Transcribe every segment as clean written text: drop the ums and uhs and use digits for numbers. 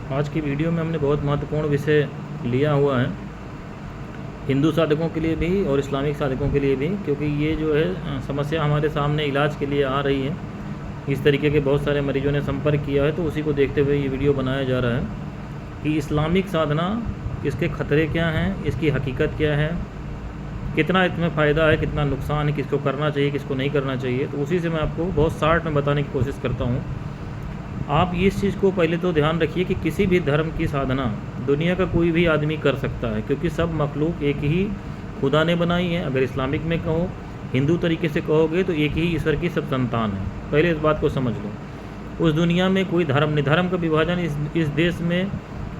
आज की वीडियो में हमने बहुत महत्वपूर्ण विषय लिया हुआ है, हिंदू साधकों के लिए भी और इस्लामिक साधकों के लिए भी, क्योंकि ये जो है समस्या हमारे सामने इलाज के लिए आ रही है। इस तरीके के बहुत सारे मरीजों ने संपर्क किया है, तो उसी को देखते हुए ये वीडियो बनाया जा रहा है कि इस्लामिक साधना, इसके ख़तरे क्या हैं, इसकी हकीकत क्या है, कितना इसमें फ़ायदा है, कितना नुकसान है, किसको करना चाहिए, किसको नहीं करना चाहिए। तो उसी से मैं आपको बहुत शार्ट में बताने की कोशिश करता हूँ। आप इस चीज़ को पहले तो ध्यान रखिए कि किसी भी धर्म की साधना दुनिया का कोई भी आदमी कर सकता है, क्योंकि सब मखलूक एक ही खुदा ने बनाई है। अगर इस्लामिक में कहो, हिंदू तरीके से कहोगे तो एक ही ईश्वर की सब संतान है। पहले इस बात को समझ लो। उस दुनिया में कोई धर्म नहीं, धर्म का विभाजन इस देश में,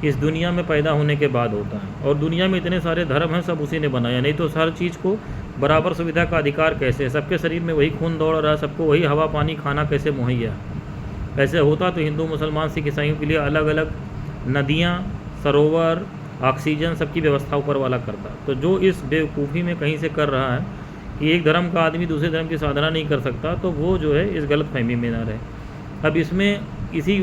इस दुनिया में पैदा होने के बाद होता है। और दुनिया में इतने सारे धर्म हैं, सब उसी ने बनाया, नहीं तो हर चीज़ को बराबर सुविधा का अधिकार कैसे है? सबके शरीर में वही खून दौड़ रहा है, सबको वही हवा पानी खाना कैसे मुहैया है? ऐसे होता तो हिंदू मुसलमान सिख ईसाइयों के लिए अलग अलग नदियाँ, सरोवर, ऑक्सीजन, सबकी व्यवस्था ऊपर वाला करता। तो जो इस बेवकूफ़ी में कहीं से कर रहा है कि एक धर्म का आदमी दूसरे धर्म की साधना नहीं कर सकता, तो वो जो है इस गलत फहमी में ना रहे। अब इसमें इसी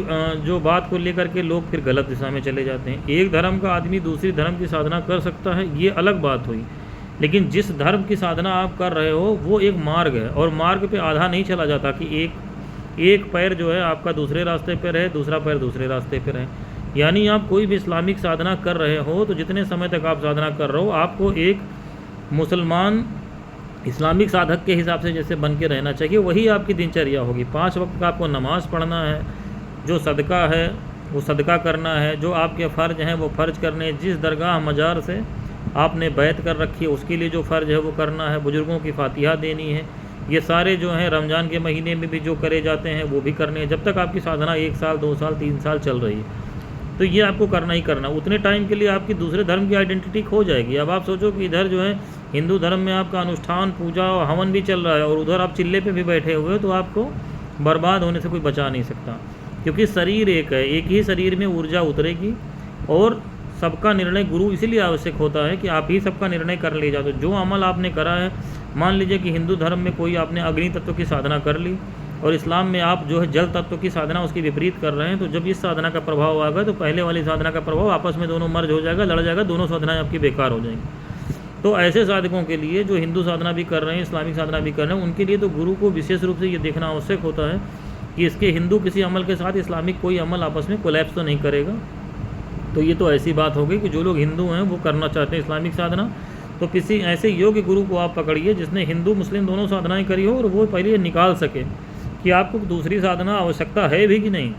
जो बात को लेकर के लोग फिर गलत दिशा में चले जाते हैं। एक धर्म का आदमी दूसरी धर्म की साधना कर सकता है, ये अलग बात हुई, लेकिन जिस धर्म की साधना आप कर रहे हो वो एक मार्ग है, और मार्ग पे आधा नहीं चला जाता कि एक पैर जो है आपका दूसरे रास्ते पर रहे, दूसरा पैर दूसरे रास्ते पर रहे। यानी आप कोई भी इस्लामिक साधना कर रहे हो तो जितने समय तक आप साधना कर रहे हो, आपको एक मुसलमान इस्लामिक साधक के हिसाब से जैसे बन के रहना चाहिए, वही आपकी दिनचर्या होगी। 5 वक्त का आपको नमाज़ पढ़ना है, जो सदका है वो सदका करना है, जो आपके फ़र्ज हैं वो फ़र्ज करने, जिस दरगाह मज़ार से आपने बैत कर रखी है उसके लिए जो फ़र्ज है वो करना है, बुज़ुर्गों की फ़ातिहा देनी है, ये सारे जो हैं रमज़ान के महीने में भी जो करे जाते हैं वो भी करने हैं। जब तक आपकी साधना 1 साल 2 साल 3 साल चल रही है तो ये आपको करना ही करना। उतने टाइम के लिए आपकी दूसरे धर्म की आइडेंटिटी खो जाएगी। अब आप सोचो कि इधर जो है हिंदू धर्म में आपका अनुष्ठान, पूजा और हवन भी चल रहा है, और उधर आप चिल्ले पे भी बैठे हुए हो, तो आपको बर्बाद होने से कोई बचा नहीं सकता। क्योंकि शरीर एक है, एक ही शरीर में ऊर्जा उतरेगी, और सबका निर्णय गुरु इसीलिए आवश्यक होता है कि आप ही सबका निर्णय कर ले जाओ। तो जो अमल आपने करा है, मान लीजिए कि हिंदू धर्म में कोई आपने अग्नि तत्व की साधना कर ली, और इस्लाम में आप जो है जल तत्व की साधना उसकी विपरीत कर रहे हैं, तो जब इस साधना का प्रभाव आएगा तो पहले वाली साधना का प्रभाव आपस में दोनों मर्ज हो जाएगा, लड़ जाएगा, दोनों साधनाएं आपकी बेकार हो जाएंगी। तो ऐसे साधकों के लिए जो हिंदू साधना भी कर रहे हैं, इस्लामिक साधना भी कर रहे हैं, उनके लिए तो गुरु को विशेष रूप से ये देखना आवश्यक होता है कि इसके हिंदू किसी अमल के साथ इस्लामिक कोई अमल आपस में कोलैप्स तो नहीं करेगा। तो ये तो ऐसी बात हो गई कि जो लोग हिंदू हैं वो करना चाहते हैं इस्लामिक साधना, तो किसी ऐसे योग्य गुरु को आप पकड़िए जिसने हिंदू मुस्लिम दोनों साधनाएं करी हो, और वो पहले ये निकाल सके कि आपको दूसरी साधना आवश्यकता है भी कि नहीं,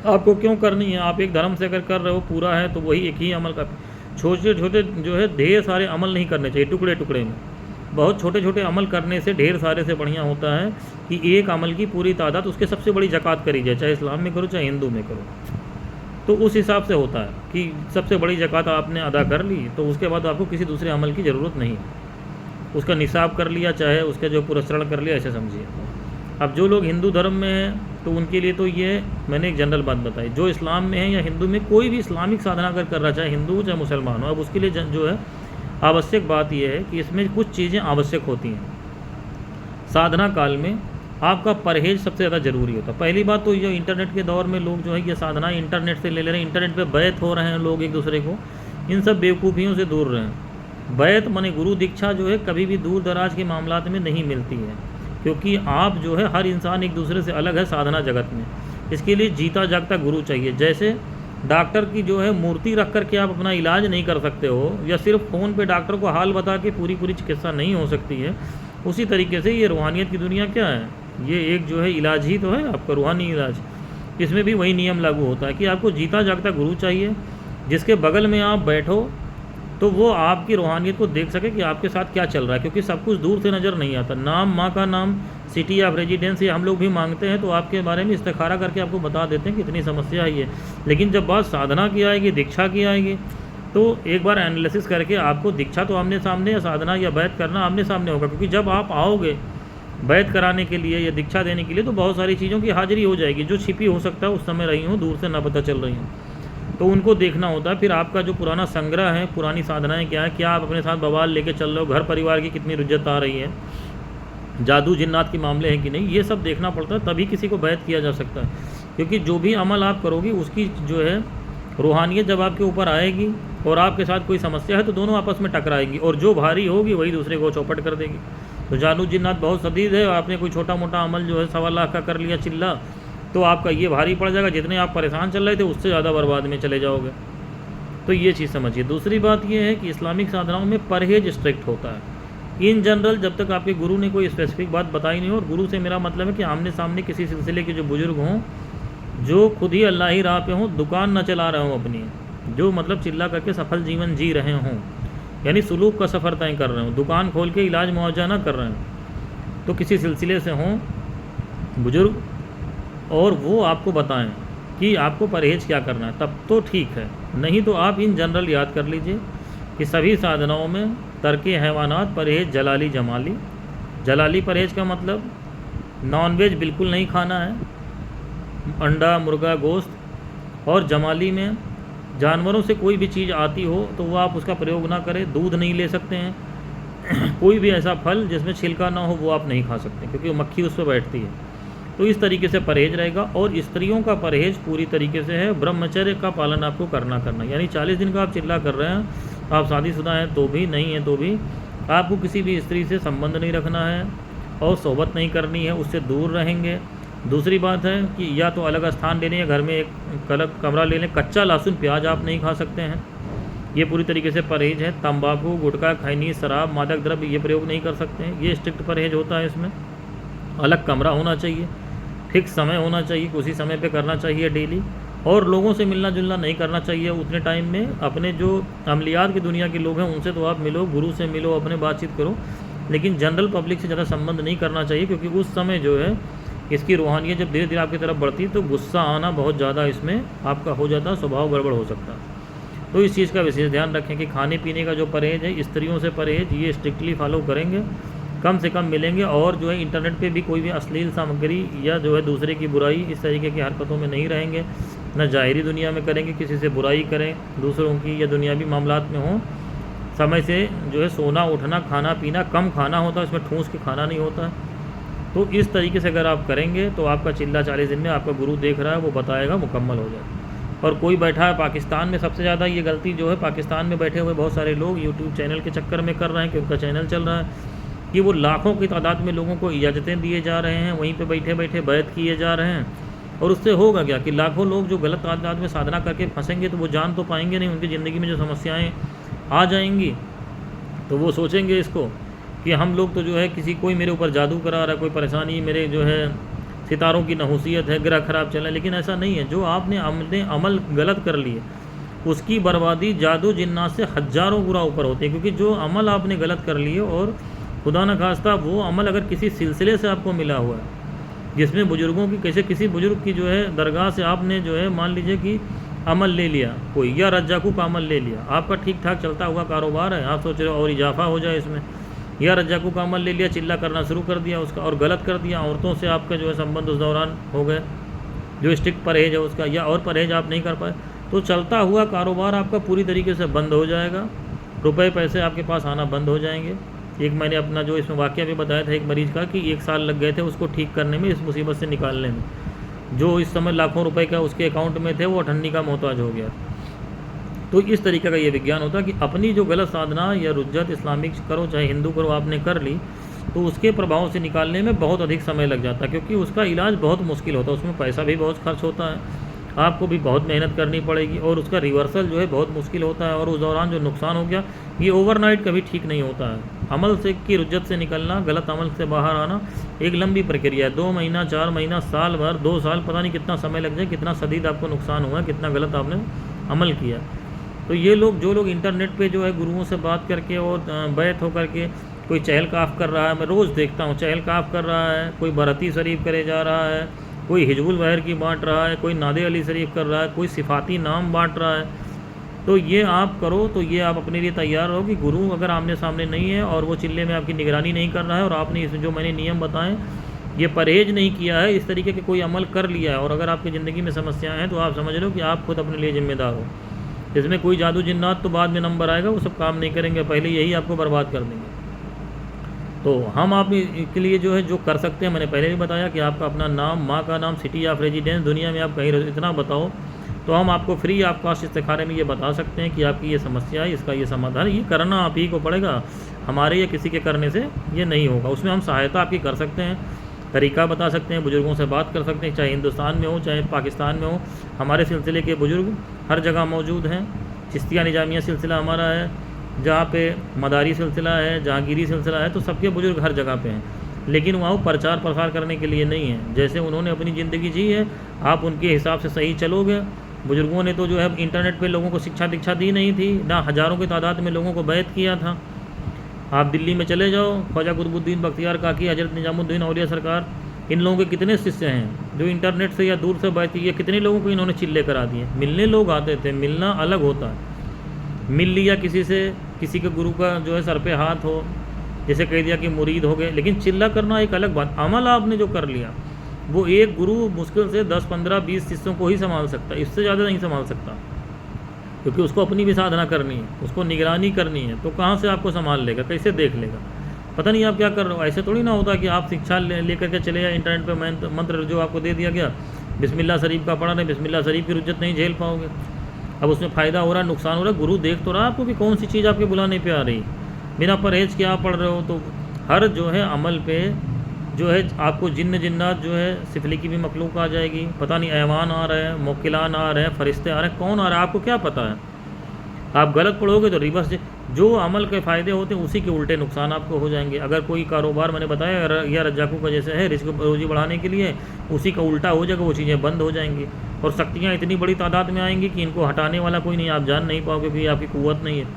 आपको क्यों करनी है। आप एक धर्म से अगर कर रहे हो पूरा है तो वही एक ही अमल का, छोटे छोटे जो है ढेर सारे अमल नहीं करने चाहिए टुकड़े टुकड़े में। बहुत छोटे छोटे अमल करने से ढेर सारे से बढ़िया होता है कि एक अमल की पूरी तादाद, उसके सबसे बड़ी ज़कात करी जाए, चाहे इस्लाम में करो चाहे हिंदू में करो। तो उस हिसाब से होता है कि सबसे बड़ी ज़कात आपने अदा कर ली तो उसके बाद आपको किसी दूसरे अमल की ज़रूरत नहीं, उसका निसाब कर लिया, चाहे उसका जो पुरस्करण कर लिया, ऐसे समझिए। अब जो लोग हिंदू धर्म में हैं तो उनके लिए तो ये मैंने एक जनरल बात बताई। जो इस्लाम में है या हिंदू में, कोई भी इस्लामिक साधना अगर कर रहा, चाहे हिंदू हो चाहे मुसलमान हो, अब उसके लिए जो है आवश्यक बात यह है कि इसमें कुछ चीज़ें आवश्यक होती हैं। साधना काल में आपका परहेज सबसे ज़्यादा ज़रूरी होता है। पहली बात तो ये इंटरनेट के दौर में लोग जो है ये साधना इंटरनेट से ले रहे हैं, इंटरनेट पे बैत हो रहे हैं लोग एक दूसरे को, इन सब बेवकूफ़ियों से दूर रहें। बैत माने गुरु दीक्षा जो है कभी भी दूर दराज के मामलात में नहीं मिलती है, क्योंकि आप जो है हर इंसान एक दूसरे से अलग है साधना जगत में। इसके लिए जीता जागता गुरु चाहिए। जैसे डॉक्टर की जो है मूर्ति रख कर के आप अपना इलाज नहीं कर सकते हो, या सिर्फ फ़ोन पे डॉक्टर को हाल बता के पूरी चिकित्सा नहीं हो सकती है, उसी तरीके से ये रूहानियत की दुनिया क्या है, ये एक जो है इलाज ही तो है आपका, रूहानी इलाज। इसमें भी वही नियम लागू होता है कि आपको जीता जागता गुरु चाहिए, जिसके बगल में आप बैठो तो वो आपकी रूहानियत को देख सके कि आपके साथ क्या चल रहा है, क्योंकि सब कुछ दूर से नज़र नहीं आता। नाम, माँ का नाम, सिटी ऑफ रेजिडेंस, ये हम लोग भी मांगते हैं तो आपके बारे में इस्तिखारा करके आपको बता देते हैं कि इतनी समस्या है ये। लेकिन जब बात साधना की आएगी, दीक्षा की आएगी, तो एक बार एनालिसिस करके आपको दीक्षा तो आमने सामने, या साधना या बैत करना आमने सामने होगा। क्योंकि जब आप आओगे बैत कराने के लिए या दीक्षा देने के लिए तो बहुत सारी चीज़ों की हाजिरी हो जाएगी जो छिपी हो सकता है उस समय रही हूँ, दूर से ना पता चल रही हूँ, तो उनको देखना होता है। फिर आपका जो पुराना संग्रह है, पुरानी साधनाएं क्या है, क्या आप अपने साथ बवाल लेके चल रहे हो, घर परिवार की कितनी रुज्जत आ रही है, जादू जिन्नात के मामले हैं कि नहीं, ये सब देखना पड़ता है, तभी किसी को बैत किया जा सकता है। क्योंकि जो भी अमल आप करोगे उसकी जो है रूहानियत जब आपके ऊपर आएगी और आपके साथ कोई समस्या है तो दोनों आपस में टकराएंगी, और जो भारी होगी वही दूसरे को चौपट कर देगी। तो जादू जिन्नात बहुत शदीद है, आपने कोई छोटा मोटा अमल जो है 1.25 लाख का कर लिया चिल्ला, तो आपका ये भारी पड़ जाएगा, जितने आप परेशान चल रहे थे उससे ज़्यादा बर्बाद में चले जाओगे। तो ये चीज़ समझिए। दूसरी बात ये है कि इस्लामिक साधनाओं में परहेज स्ट्रिक्ट होता है इन जनरल, जब तक आपके गुरु ने कोई स्पेसिफिक बात बताई नहीं हो। और गुरु से मेरा मतलब है कि आमने सामने किसी सिलसिले के जो बुजुर्ग हों, जो खुद ही अल्लाह ही राह पे हों, दुकान न चला रहे हों अपनी, जो मतलब चिल्ला करके सफल जीवन जी रहे हों, यानी सुलूक का सफ़र तय कर रहे हों, दुकान खोल के इलाज मुआवजा ना कर रहे हों, तो किसी सिलसिले से हों बुजुर्ग, और वो आपको बताएं कि आपको परहेज़ क्या करना है, तब तो ठीक है। नहीं तो आप इन जनरल याद कर लीजिए कि सभी साधनाओं में तर्के हैवानात परहेज जलाली जमाली। जलाली परहेज का मतलब नॉनवेज बिल्कुल नहीं खाना है, अंडा मुर्गा गोश्त, और जमाली में जानवरों से कोई भी चीज़ आती हो तो वो आप उसका प्रयोग ना करें। दूध नहीं ले सकते हैं, कोई भी ऐसा फल जिसमें छिलका ना हो वो आप नहीं खा सकते, क्योंकि मक्खी उस पर बैठती है। तो इस तरीके से परहेज रहेगा। और स्त्रियों का परहेज पूरी तरीके से है, ब्रह्मचर्य का पालन आपको करना यानी 40 दिन का आप चिल्ला कर रहे हैं, आप शादीशुदा हैं तो भी, नहीं है तो भी, आपको किसी भी स्त्री से संबंध नहीं रखना है और सोहबत नहीं करनी है, उससे दूर रहेंगे। दूसरी बात है कि या तो अलग स्थान ले लें या घर में एक अलग कमरा ले लें। कच्चा लहसुन प्याज आप नहीं खा सकते हैं, ये पूरी तरीके से परहेज है। तंबाकू गुटखा खैनी शराब मादक द्रव्य ये प्रयोग नहीं कर सकते हैं, ये स्ट्रिक्ट परहेज होता है। इसमें अलग कमरा होना चाहिए, फिक्स समय होना चाहिए, उसी समय पे करना चाहिए डेली, और लोगों से मिलना जुलना नहीं करना चाहिए उतने टाइम में। अपने जो अमलियात की दुनिया के लोग हैं उनसे तो आप मिलो, गुरु से मिलो, अपने बातचीत करो, लेकिन जनरल पब्लिक से ज़्यादा संबंध नहीं करना चाहिए, क्योंकि उस समय जो है इसकी रूहानियत जब धीरे धीरे आपकी तरफ बढ़ती तो गुस्सा आना बहुत ज़्यादा इसमें आपका हो जाता, स्वभाव गड़बड़ हो सकता। तो इस चीज़ का विशेष ध्यान रखें कि खाने पीने का जो परहेज है, स्त्रियों से परहेज, ये स्ट्रिक्टली फॉलो करेंगे, कम से कम मिलेंगे। और जो है इंटरनेट पे भी कोई भी अश्लील सामग्री या जो है दूसरे की बुराई इस तरीके की हरकतों में नहीं रहेंगे, न ज़ाहिरी दुनिया में करेंगे, किसी से बुराई करें दूसरों की या दुनियावी मामलात में हों। समय से जो है सोना उठना, खाना पीना कम खाना होता है, इसमें ठूंस के खाना नहीं होता है। तो इस तरीके से अगर आप करेंगे तो आपका चिल्ला 40 दिन में आपका गुरु देख रहा है, वो बताएगा, मुकम्मल हो जाएगा। और कोई बैठा है पाकिस्तान में, सबसे ज़्यादा ये गलती जो है पाकिस्तान में बैठे हुए बहुत सारे लोग यूट्यूब चैनल के चक्कर में कर रहे हैं कि उनका चैनल चल रहा है, कि वो लाखों की तादाद में लोगों को इजाज़तें दिए जा रहे हैं, वहीं पे बैठे बैठे बैत किए जा रहे हैं। और उससे होगा क्या कि लाखों लोग जो गलत तादाद में साधना करके फंसेंगे तो वो जान तो पाएंगे नहीं, उनकी ज़िंदगी में जो समस्याएँ आ जाएंगी तो वो सोचेंगे इसको कि हम लोग तो जो है किसी कोई मेरे ऊपर जादू करा रहा है, कोई परेशानी मेरे जो है सितारों की नहुसियत है, ग्रह खराब चल रहा है। लेकिन ऐसा नहीं है, जो आपने अमल गलत कर लिए उसकी बर्बादी जादू जिन्नात से हज़ारों गुना ऊपर होती है, क्योंकि जो अमल आपने गलत कर लिए और खुदा न खास्ता वो अमल अगर किसी सिलसिले से आपको मिला हुआ है, जिसमें बुज़ुर्गों की कैसे किसी बुज़ुर्ग की जो है दरगाह से आपने जो है मान लीजिए कि अमल ले लिया कोई, या रज्जाकू का अमल ले लिया, आपका ठीक ठाक चलता हुआ कारोबार है, आप सोच रहे हो और इजाफा हो जाए इसमें, या रज्जाकू का अमल ले लिया, चिल्ला करना शुरू कर दिया उसका और गलत कर दिया, औरतों से आपका जो है संबंध उस दौरान हो गए, जो स्ट्रिक्ट परहेज है उसका, या और परहेज आप नहीं कर पाए, तो चलता हुआ कारोबार आपका पूरी तरीके से बंद हो जाएगा, रुपए पैसे आपके पास आना बंद हो जाएंगे। एक मैंने अपना जो इसमें वाक़या भी बताया था एक मरीज़ का कि 1 साल लग गए थे उसको ठीक करने में, इस मुसीबत से निकालने में। जो इस समय लाखों रुपए का उसके अकाउंट में थे वो अठन्नी का मोहताज हो गया। तो इस तरीके का ये विज्ञान होता है कि अपनी जो गलत साधना या रुज्जत इस्लामिक करो चाहे हिंदू करो आपने कर ली, तो उसके प्रभाव से निकालने में बहुत अधिक समय लग जाता है, क्योंकि उसका इलाज बहुत मुश्किल होता है, उसमें पैसा भी बहुत खर्च होता है, आपको भी बहुत मेहनत करनी पड़ेगी, और उसका रिवर्सल जो है बहुत मुश्किल होता है। और उस दौरान जो नुकसान हो गया ये ओवरनाइट कभी ठीक नहीं होता है। अमल से की रुज्जत से निकलना, गलत अमल से बाहर आना एक लंबी प्रक्रिया है, 2 महीना 4 महीना साल भर 2 साल, पता नहीं कितना समय लग जाए, कितना शदीद आपको नुकसान हुआ, कितना गलत आपने अमल किया। तो ये लोग जो लोग इंटरनेट पे जो है गुरुओं से बात करके और बैत होकर के कोई चहल काफ कर रहा है, मैं रोज़ देखता हूँ चहल काफ कर रहा है, कोई बरती शरीफ करे जा रहा है, कोई हिजबुल बहर की बांट रहा है, कोई नादे अली शरीफ कर रहा है, कोई सिफाती नाम बांट रहा है। तो ये आप करो तो ये आप अपने लिए तैयार हो कि गुरु अगर आमने सामने नहीं है और वो चिल्ले में आपकी निगरानी नहीं कर रहा है और आपने इसमें जो मैंने नियम बताएं ये परहेज नहीं किया है, इस तरीके के कोई अमल कर लिया है और अगर आपकी ज़िंदगी में समस्याएं हैं तो आप समझ लो कि आप खुद अपने लिए ज़िम्मेदार हो। इसमें कोई जादू जिन्नात तो बाद में नंबर आएगा, वो सब काम नहीं करेंगे, पहले यही आपको बर्बाद कर देंगे। तो हम आप के लिए जो है जो कर सकते हैं, मैंने पहले भी बताया कि आपका अपना नाम, माँ का नाम, सिटी ऑफ रेजिडेंस, दुनिया में आप कहीं इतना बताओ तो हम आपको फ्री ऑफ कॉस्ट इस्तिखारे में ये बता सकते हैं कि आपकी ये समस्या है, इसका ये समाधान, ये करना आप ही को पड़ेगा, हमारे या किसी के करने से ये नहीं होगा। उसमें हम सहायता आपकी कर सकते हैं, तरीका बता सकते हैं, बुज़ुर्गों से बात कर सकते हैं, चाहे हिंदुस्तान में हो चाहे पाकिस्तान में हो। हमारे सिलसिले के बुज़ुर्ग हर जगह मौजूद हैं। चिश्तिया निजामिया सिलसिला हमारा है, जहाँ पे मदारी सिलसिला है, जहांगीरी सिलसिला है, तो सबके बुज़ुर्ग हर जगह पे हैं। लेकिन वहाँ वो प्रचार प्रसार करने के लिए नहीं है। जैसे उन्होंने अपनी ज़िंदगी जी है, आप उनके हिसाब से सही चलोगे। बुज़ुर्गों ने तो जो है इंटरनेट पे लोगों को शिक्षा दीक्षा दी नहीं थी, ना हज़ारों की तादाद में लोगों को बैत किया था। आप दिल्ली में चले जाओ, ख्वाजा कुतुबुद्दीन बख्तियार काकी, हज़रत निजामुद्दीन औलिया सरकार, इन लोगों के कितने शिष्य हैं जो इंटरनेट से या दूर से बैत किए, कितने लोगों को इन्होंने चिल्ले करा दिए। मिलने लोग आते थे, मिलना अलग होता है। मिल लिया किसी से, किसी के गुरु का जो है सर पे हाथ हो, जैसे कह दिया कि मुरीद हो गए, लेकिन चिल्ला करना एक अलग बात। अमल आपने जो कर लिया, वो एक गुरु मुश्किल से 10, 15, 20 शिष्यों को ही संभाल सकता है, इससे ज़्यादा नहीं संभाल सकता, क्योंकि उसको अपनी भी साधना करनी है, उसको निगरानी करनी है। तो कहाँ से आपको संभाल लेगा, कैसे देख लेगा, पता नहीं आप क्या कर रहे हो। ऐसे थोड़ी ना होता कि आप शिक्षा लेकर के चले जाए, इंटरनेट पर मंत्र जो आपको दे दिया गया, बिस्मिल्लाह शरीफ का पढ़ा रहे, बिस्मिल्लाह शरीफ की रुज्जत नहीं झेल पाओगे। अब उसमें फ़ायदा हो रहा है, नुकसान हो रहा है, गुरु देख तो रहा आपको कि कौन सी चीज़ आपके बुलाने पे आ रही। बिना परहेज के आप पढ़ रहे हो, तो हर जो है अमल पे जो है आपको जिन्नात जो है सिफली की भी मखलूक आ जाएगी, पता नहीं ऐवान आ रहे हैं, मोकिलान आ रहे हैं, फरिश्ते आ रहे हैं, कौन आ रहा है आपको क्या पता है। आप गलत पढ़ोगे तो रिवर्स, जो अमल के फ़ायदे होते हैं उसी के उल्टे नुकसान आपको हो जाएंगे। अगर कोई कारोबार मैंने बताया या रज्जाकू का जैसे है रिस्क रोजी बढ़ाने के लिए, उसी का उल्टा हो जाएगा, वो चीज़ें बंद हो जाएंगी और शक्तियाँ इतनी बड़ी तादाद में आएंगी कि इनको हटाने वाला कोई नहीं, आप जान नहीं पाओगे कि आपकी कुव्वत नहीं है।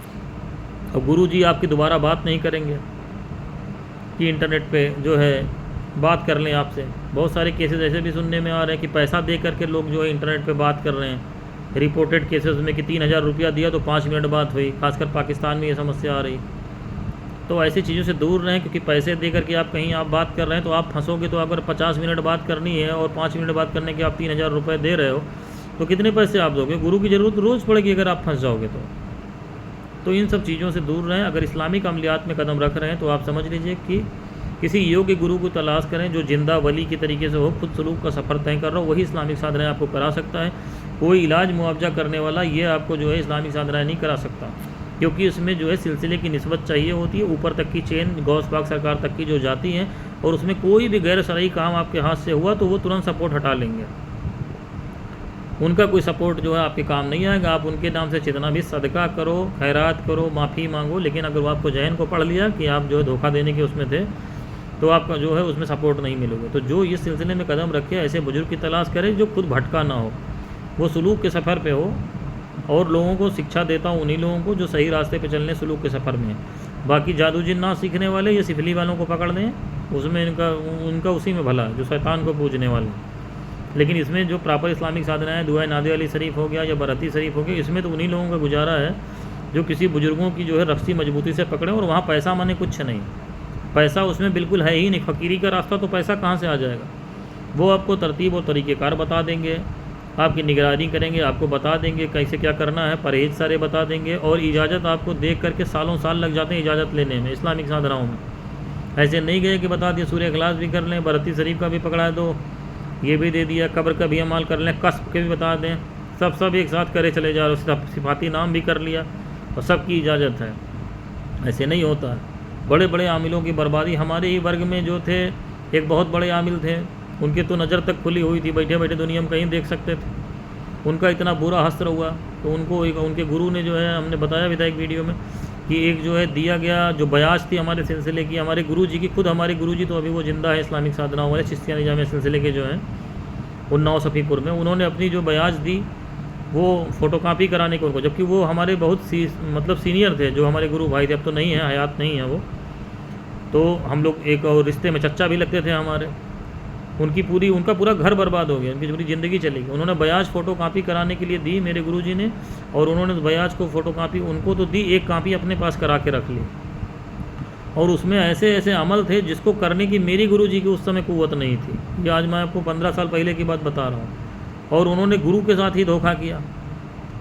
और गुरु जी आपकी दोबारा बात नहीं करेंगे कि इंटरनेट पे जो है बात कर लें आपसे। बहुत सारे केसेस ऐसे भी सुनने में आ रहे हैं कि पैसा दे करके लोग जो है इंटरनेट पे बात कर रहे हैं। रिपोर्टेड केसेस में कि 3000 रुपया दिया तो 5 मिनट बात हुई, खासकर पाकिस्तान में ये समस्या आ रही। तो ऐसी चीज़ों से दूर रहें, क्योंकि पैसे दे करके आप कहीं आप बात कर रहे हैं तो आप फंसोगे। तो अगर 50 मिनट बात करनी है और 5 मिनट बात करने के आप 3000 रुपये दे रहे हो, तो कितने पैसे आप दोगे। गुरु की ज़रूरत रोज़ पड़ेगी अगर आप फंस जाओगे तो इन सब चीज़ों से दूर रहें। अगर इस्लामिक अमलियात में कदम रख रहे हैं तो आप समझ लीजिए कि किसी योग्य गुरु को तलाश करें जो जिंदा वली की तरीके से हो, खुद सलूक का सफ़र तय कर रहा हो, वही इस्लामिक साधनाएँ आपको करा सकता है। कोई इलाज मुआवजा करने वाला ये आपको जो है इस्लामिक साधनाएँ नहीं करा सकता, क्योंकि इसमें जो है सिलसिले की निस्बत चाहिए होती है, ऊपर तक की चेन गौस पाक सरकार तक की जो जाती हैं, और उसमें कोई भी गैर शरई काम आपके हाथ से हुआ तो वो तुरंत सपोर्ट हटा लेंगे। उनका कोई सपोर्ट जो है आपके काम नहीं आएगा। आप उनके नाम से जितना भी सदका करो, खैरात करो, माफ़ी मांगो, लेकिन अगर वो आपको जहन को पढ़ लिया कि आप जो है धोखा देने के उसमें थे, तो आपका जो है उसमें सपोर्ट नहीं मिलोगे। तो जो इस सिलसिले में कदम रखे ऐसे बुजुर्ग की तलाश करें जो खुद भटका ना हो, वो सलूक के सफ़र पे हो, और लोगों को शिक्षा देता हूँ उन्हीं लोगों को जो सही रास्ते पे चलने सलूक के सफ़र में है। बाकी जादू जिन्ना सीखने वाले या सिफली वालों को पकड़ दें, उसमें उनका उसी में भला है जो शैतान को पूजने वाले। लेकिन इसमें जो प्रॉपर इस्लामिक साधना है, दुआ नादे अली शरीफ हो गया या बरती शरीफ हो गया, इसमें तो उन्हीं लोगों का गुजारा है जो किसी बुजुर्गों की जो है रस्सी मजबूती से पकड़ें। और वहाँ पैसा माने कुछ नहीं, पैसा उसमें बिल्कुल है ही नहीं। फ़कीरी का रास्ता तो पैसा कहाँ से आ जाएगा। वो आपको तरतीब और तरीक़ेकार बता देंगे, आपकी निगरानी करेंगे, आपको बता देंगे कैसे क्या करना है, परहेज सारे बता देंगे, और इजाज़त आपको देख करके सालों साल लग जाते हैं इजाज़त लेने में इस्लामिक साधनाओं में। ऐसे नहीं गए कि बता दिया सूर्य इखलास भी कर लें, बरती शरीफ का भी पकड़ा दो, ये भी दे दिया, कब्र का भी अमाल कर लें, कस्ब के भी बता दें, सब एक साथ करे चले जा रहे हो, सिफाती नाम भी कर लिया और सब की इजाज़त है। ऐसे नहीं होता है। बड़े बड़े आमिलों की बर्बादी, हमारे ही वर्ग में जो थे एक बहुत बड़े आमिल थे, उनकी तो नज़र तक खुली हुई थी, बैठे बैठे दुनिया में कहीं देख सकते थे। उनका इतना बुरा हस्र हुआ तो उनको उनके गुरु ने जो है, हमने बताया भी था एक वीडियो में, कि एक जो है दिया गया जो बयाज थी हमारे सिलसिले की, हमारे गुरु जी की, खुद हमारे गुरु जी तो अभी वो ज़िंदा है इस्लामिक साधनाओं वाले चिश्तिया निजामिया सिलसिले के जो हैं उन्नाव सफ़ीपुर में, उन्होंने अपनी जो बयाज दी वो फ़ोटोकॉपी कराने को उनको, जबकि वो हमारे बहुत मतलब सीनियर थे, जो हमारे गुरु भाई थे, अब तो नहीं है, हयात नहीं है वो, तो हम लोग एक और रिश्ते में चच्चा भी लगते थे हमारे। उनका पूरा घर बर्बाद हो गया, उनकी पूरी ज़िंदगी चली गई। उन्होंने बयाज फ़ोटोकॉपी कराने के लिए दी मेरे गुरुजी ने, और उन्होंने बयाज को फ़ोटोकॉपी उनको तो दी, एक कॉपी अपने पास करा के रख ली, और उसमें ऐसे ऐसे अमल थे जिसको करने की मेरी गुरुजी की उस समय कुव्वत नहीं थी। ये आज मैं आपको 15 साल पहले की बात बता रहा हूँ। और उन्होंने गुरु के साथ ही धोखा किया,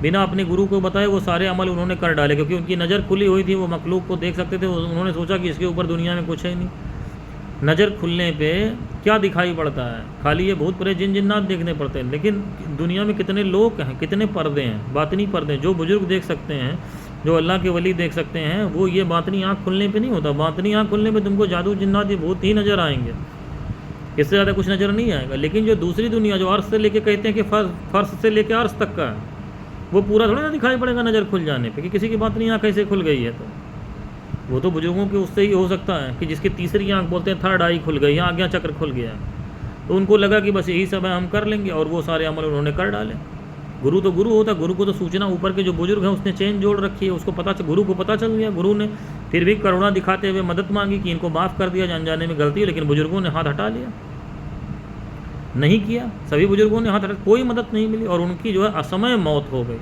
बिना अपने गुरु को बताए वो सारे अमल उन्होंने कर डाले, क्योंकि उनकी नज़र खुली हुई थी, वो मखलूक को देख सकते थे। उन्होंने सोचा कि इसके ऊपर दुनिया में कुछ है नहीं। नज़र खुलने पे क्या दिखाई पड़ता है? खाली ये भूत प्रेत जिन जिन्नात देखने पड़ते हैं, लेकिन दुनिया में कितने लोग हैं, कितने पर्दे हैं, बातनी पर्दे, जो बुजुर्ग देख सकते हैं, जो अल्लाह के वली देख सकते हैं, वो ये बातनी आँख खुलने पे नहीं होता। बातनी आँख खुलने पे तुमको जादू जिन्नात ये भूत ही नज़र आएंगे, इससे ज़्यादा कुछ नज़र नहीं आएगा। लेकिन जो दूसरी दुनिया, जो अर्श से लेके कहते हैं कि फर्श से लेके अर्श तक का है, वो पूरा थोड़ा ना दिखाई पड़ेगा नज़र खुल जाने पे कि किसी की बातनी आँख कैसे खुल गई है। तो वो तो बुजुर्गों के उससे ही हो सकता है कि जिसकी तीसरी आँख बोलते हैं थर्ड आई खुल गई, या आज्ञा चक्र खुल गया, तो उनको लगा कि बस यही सब है, हम कर लेंगे, और वो सारे अमल उन्होंने कर डाले। गुरु तो गुरु होता, गुरु को तो सूचना ऊपर के जो बुजुर्ग हैं उसने चेन जोड़ रखी है, उसको गुरु को पता चल गया। गुरु ने फिर भी करुणा दिखाते हुए मदद मांगी कि इनको माफ़ कर दिया, जान जाने में गलती है, लेकिन बुजुर्गों ने हाथ हटा लिया, नहीं किया। सभी बुजुर्गों ने हाथ हटा, कोई मदद नहीं मिली, और उनकी जो है असमय मौत हो गई।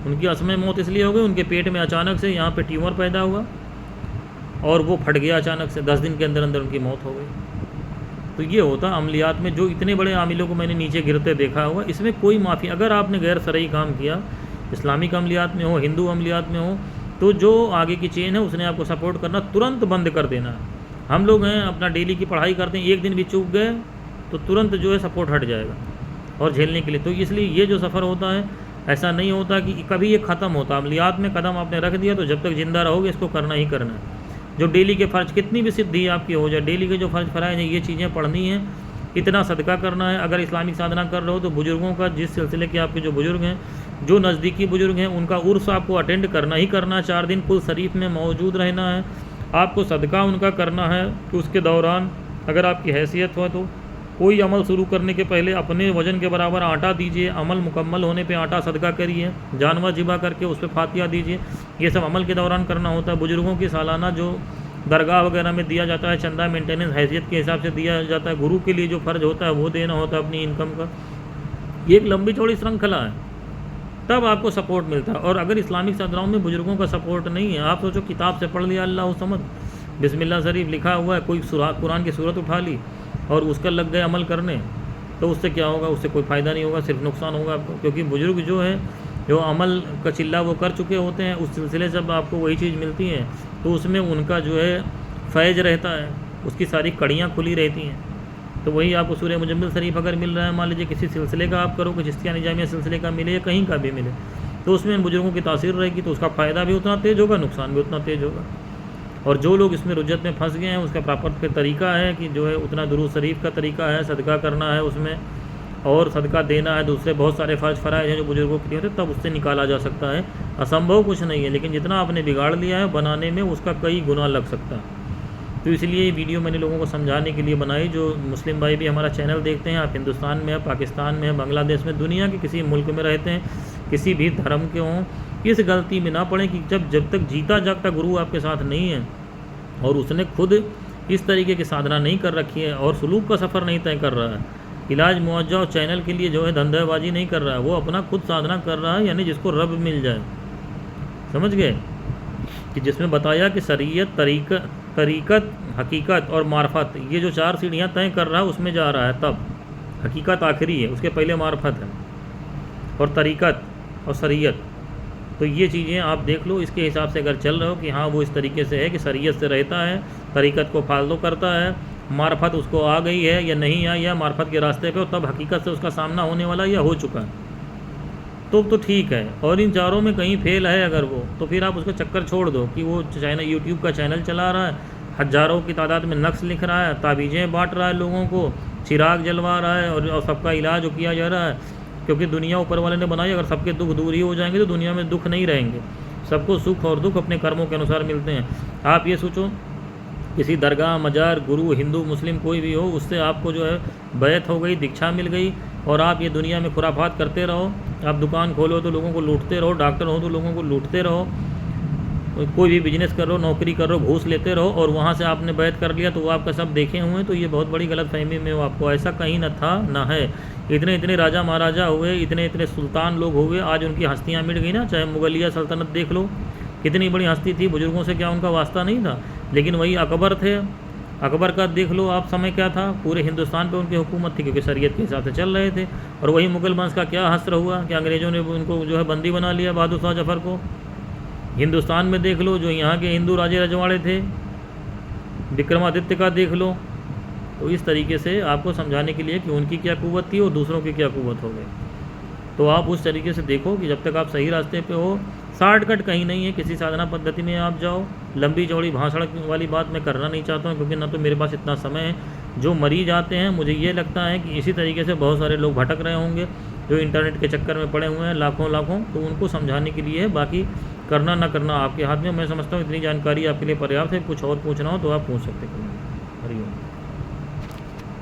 उनकी असमय मौत इसलिए हो गई, उनके पेट में अचानक से यहाँ पे ट्यूमर पैदा हुआ और वो फट गया अचानक से, 10 दिन के अंदर अंदर उनकी मौत हो गई। तो ये होता अमलियात में, जो इतने बड़े आमिलों को मैंने नीचे गिरते देखा हुआ, इसमें कोई माफ़ी, अगर आपने गैर शरई काम किया, इस्लामिक अमलियात में हो, हिंदू अमलियात में हो, तो जो आगे की चेन है उसने आपको सपोर्ट करना तुरंत बंद कर देना है। हम लोग हैं अपना डेली की पढ़ाई करते हैं, एक दिन भी चूक गए तो तुरंत जो है सपोर्ट हट जाएगा और झेलने के लिए। तो इसलिए ये जो सफ़र होता है, ऐसा नहीं होता कि कभी ये ख़त्म होता। अमलियात में कदम आपने रख दिया तो जब तक ज़िंदा रहोगे इसको करना ही करना है। जो डेली के फ़र्ज कितनी भी सिद्धि आपकी हो जाए, डेली के जो फ़र्ज फराइज हैं, ये चीज़ें पढ़नी है, इतना सदका करना है। अगर इस्लामिक साधना कर रहे हो तो बुज़ुर्गों का, जिस सिलसिले के आपके जो बुज़ुर्ग हैं, जो नज़दीकी बुज़ुर्ग हैं, उनका उर्स आपको अटेंड करना ही करना है। 4 दिन कुल शरीफ में मौजूद रहना है, आपको सदका उनका करना है। कि उसके दौरान अगर आपकी हैसियत हो तो कोई अमल शुरू करने के पहले अपने वज़न के बराबर आटा दीजिए, अमल मुकम्मल होने पे आटा सदका करिए, जानवर ज़िबा करके उस पर फातिया दीजिए। ये सब अमल के दौरान करना होता है। बुज़ुर्गों की सालाना जो दरगाह वगैरह में दिया जाता है चंदा, मेंटेनेंस हैसियत के हिसाब से दिया जाता है। गुरु के लिए जो फ़र्ज होता है वो देना होता है अपनी इनकम का। ये एक लंबी चौड़ी श्रृंखला है, तब आपको सपोर्ट मिलता है। और अगर इस्लामिक साधनाओं में बुज़ुर्गों का सपोर्ट नहीं है, आप सोचो किताब से पढ़ लिया अल्लाह समद, बिस्मिल्लाह शरीफ लिखा हुआ है, कोई कुरान की सूरत उठा ली और उसका लग गए अमल करने, तो उससे क्या होगा? उससे कोई फ़ायदा नहीं होगा, सिर्फ नुकसान होगा आपको। क्योंकि बुज़ुर्ग जो है, जो अमल का चिल्ला वो कर चुके होते हैं, उस सिलसिले से जब आपको वही चीज़ मिलती है तो उसमें उनका जो है फैज़ रहता है, उसकी सारी कड़ियाँ खुली रहती हैं। तो वही आपको सूरह मुजम्मिल शरीफ अगर मिल रहा है, मान लीजिए किसी सिलसिले का आप करोगे, चिश्तिया निजामिया सिलसिले का मिले या कहीं का भी मिले, तो उसमें इन बुज़ुर्गों की तासीर रहेगी, तो उसका फ़ायदा भी उतना तेज़ होगा, नुकसान भी उतना तेज़ होगा। और जो लोग इसमें रुज्जत में फंस गए हैं, उसका प्रॉपर फिर तरीका है कि जो है उतना दुरूद शरीफ का तरीका है, सदका करना है उसमें, और सदका देना है। दूसरे बहुत सारे फ़र्ज फ़राइज़ हैं जो बुज़ुर्गों के लिए होते, तब उससे निकाला जा सकता है। असंभव कुछ नहीं है, लेकिन जितना आपने बिगाड़ लिया है बनाने में, उसका कई गुना लग सकता है। तो इसलिए ये वीडियो मैंने लोगों को समझाने के लिए बनाई। जो मुस्लिम भाई भी हमारा चैनल देखते हैं, आप हिंदुस्तान में हैं, पाकिस्तान में हैं, बांग्लादेश में, दुनिया के किसी मुल्क में रहते हैं, किसी भी धर्म के हों, इस गलती में ना पड़ें कि जब तक जीता जागता गुरु आपके साथ नहीं है और उसने खुद इस तरीके की साधना नहीं कर रखी है और सुलूक का सफ़र नहीं तय कर रहा है, इलाज मुआवजा और चैनल के लिए जो है धंधेबाजी नहीं कर रहा है, वो अपना खुद साधना कर रहा है, यानी जिसको रब मिल जाए, समझ गए, कि जिसमें बताया कि शरीयत, तरीक़त, हकीकत और मार्फत, ये जो 4 सीढ़ियाँ तय कर रहा है उसमें जा रहा है। तब हकीकत आखिरी है, उसके पहले मार्फत है, और तरीक़त और शरीयत। तो ये चीज़ें आप देख लो, इसके हिसाब से अगर चल रहे हो कि हाँ वो इस तरीके से है कि शरीयत से रहता है, तरीक़त को फॉलो करता है, मार्फत उसको आ गई है या नहीं आई, या मार्फत के रास्ते पे हो, तब हकीकत से उसका सामना होने वाला या हो चुका है, तो ठीक है। और इन चारों में कहीं फेल है अगर वो, तो फिर आप उसका चक्कर छोड़ दो कि वो चैनल, यूट्यूब का चैनल चला रहा है, हज़ारों की तादाद में नक्श लिख रहा है, ताबीज़ें बांट रहा है, लोगों को चिराग जलवा रहा है, और सबका इलाज किया जा रहा है। क्योंकि दुनिया ऊपर वाले ने बनाई, अगर सबके दुख दूर ही हो जाएंगे तो दुनिया में दुख नहीं रहेंगे। सबको सुख और दुख अपने कर्मों के अनुसार मिलते हैं। आप ये सोचो, किसी दरगाह, मजार, गुरु, हिंदू, मुस्लिम कोई भी हो, उससे आपको जो है बैत हो गई, दीक्षा मिल गई, और आप ये दुनिया में खुराफात करते रहो। आप दुकान खोलो तो लोगों को लूटते रहो, डॉक्टर हो तो लोगों को लूटते रहो, कोई भी बिजनेस कर रहे हो, नौकरी कर रहे हो, घूस लेते रहो, और वहाँ से आपने बैत कर लिया तो वो आपका सब देखे हुए हैं। तो ये बहुत बड़ी गलत फहमी में हो आपको, ऐसा कहीं न था ना है। इतने इतने राजा महाराजा हुए, इतने इतने सुल्तान लोग हुए, आज उनकी हस्तियाँ मिट गई ना। चाहे मुगलिया सल्तनत देख लो, कितनी बड़ी हस्ती थी, बुज़ुर्गों से क्या उनका वास्ता नहीं था। लेकिन वही अकबर थे, अकबर का देख लो आप समय क्या था, पूरे हिंदुस्तान पे उनकी हुकूमत थी, क्योंकि शरीयत के हिसाब से चल रहे थे। और वही मुगल वंश का क्या हस्र हुआ कि अंग्रेज़ों ने उनको जो है बंदी बना लिया, बहादुर शाह जफ़र को। हिंदुस्तान में देख लो, जो यहाँ के हिंदू राजे रजवाड़े थे, विक्रमादित्य का देख लो, तो इस तरीके से आपको समझाने के लिए कि उनकी क्या क़ुव्वत थी और दूसरों की क्या क़ुव्वत हो गई। तो आप उस तरीके से देखो कि जब तक आप सही रास्ते पे हो, शॉर्टकट कहीं नहीं है, किसी साधना पद्धति में आप जाओ। लंबी चौड़ी भाषण वाली बात मैं करना नहीं चाहता हूँ, क्योंकि ना तो मेरे पास इतना समय है। जो मरीज आते हैं, मुझे ये लगता है कि इसी तरीके से बहुत सारे लोग भटक रहे होंगे जो इंटरनेट के चक्कर में पड़े हुए हैं, लाखों लाखों। तो उनको समझाने के लिए है, बाकी करना ना करना आपके हाथ में। मैं समझता हूँ इतनी जानकारी आपके लिए पर्याप्त है। कुछ और पूछना हो तो आप पूछ सकते हैं। हरिओम।